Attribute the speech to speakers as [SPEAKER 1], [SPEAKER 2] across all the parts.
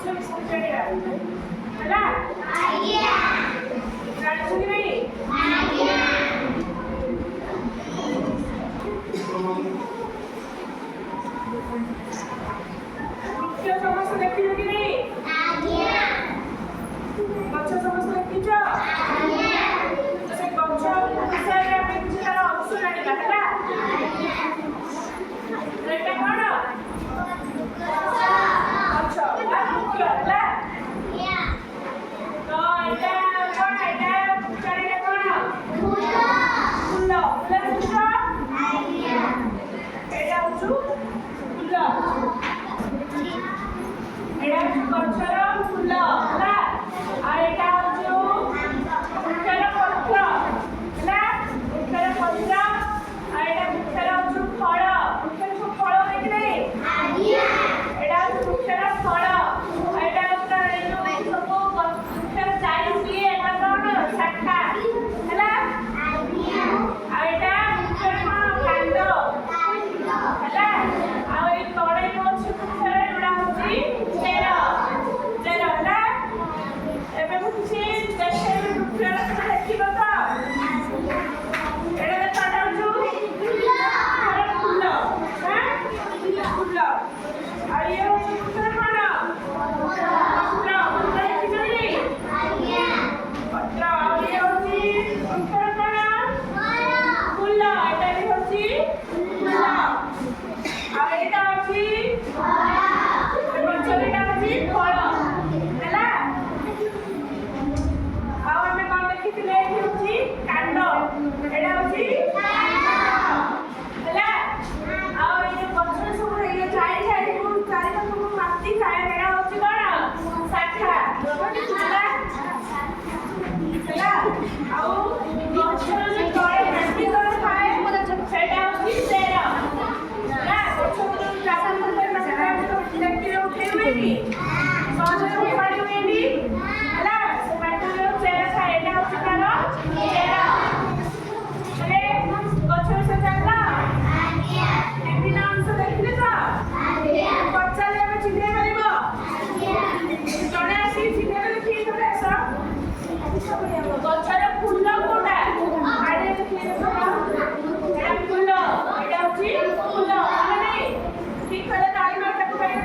[SPEAKER 1] सब समझाएगा है ना? जान सुनी नहीं? मुख्य समस्या देखी कि नहीं? गच्छ समस्या देखी छ? से गच्छ विषय रे हम किसी तरह ऑप्शन आनिबा हैला? एटा कोन? अच्छा मुख्य हैला? तो एटा कोन एटा चारिटा कोन? फूल फूल एटा हछु फूल एटा गच्छर फूल हैला आ एटा हछु वृक्षर पत्र हैला वृक्षर पत्र आ एटा वृक्षर हछु फल वृक्षर सब फल देखले एटा हछु वृक्षर फल आ एटा हछु एइ सब वृक्षर चारि दिए एटा कोन शाखा हैला आ एटा वृक्षर कांड हैला आ एइ तळे हछु वृक्षर एटा हछि चेर चेर हैला एबे मुछि देखे वृक्षर देखिबो त एटा काटा हछु फूल हैं फूल आ ये हछु वृक्षर कोन पत्र पत्र देखिछली पत्र आ ये हछि वृक्षर कोन फूल एटा भी हछि फूल आ एटा हछि वृक्षर एटा हछि फल हैला आ ଆମେ कोन देखिथिले एठी हछि कांड एटा हछि हैला आ ए जो गछ सब ये चारि चारि को माटी खाए एटा हछि कोन शाखा हैला हैला आ गछ जो तळे माटी तळे खाए सेटा हछि चेर हैला गछ जो चाकू करते माटी तो देखिले उठेइबे कि सहज उपाड़ी हुएनी हैला से माटी जो चेर खाए एटा हछि तार चेर हेले गछ से जानला एबी नाम से देखिले त पचाले हम चिन्हे मारिबो जणे आसी चिन्हे मारि की करे सब गछर फूल कोटा आडे देखिले तो एटा फूल एटा हछि फूल माने ठीक करे ताली मार ताकू करे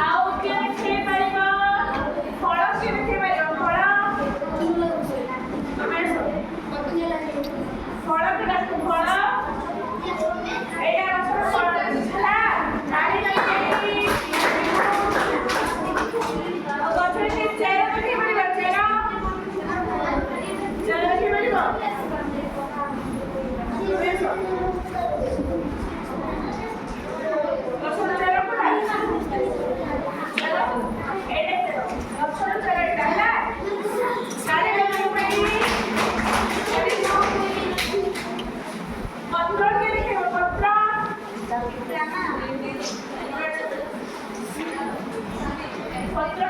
[SPEAKER 1] आओ के खे मारिबो फळ के खे मारिबो फळ तमे फळ के डाकू फळ एटा गछर फळ हैला ताली मारि गछर के चेर के मारिबो चेर के मारिबो गछर चेर कोटा एटा गछर चेर एटा हैला सारे लोग पत्र के लिखे पत्र पत्र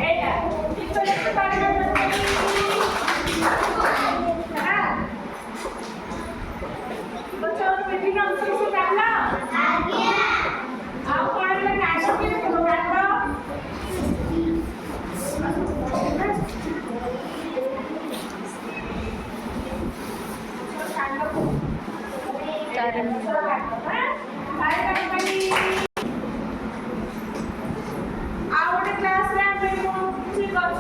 [SPEAKER 1] एटा ठीक करे तो तारे बच्चों बेटी नाम से जानला आओ कोन ले काट के लिखो आ क्लास रे हम गछ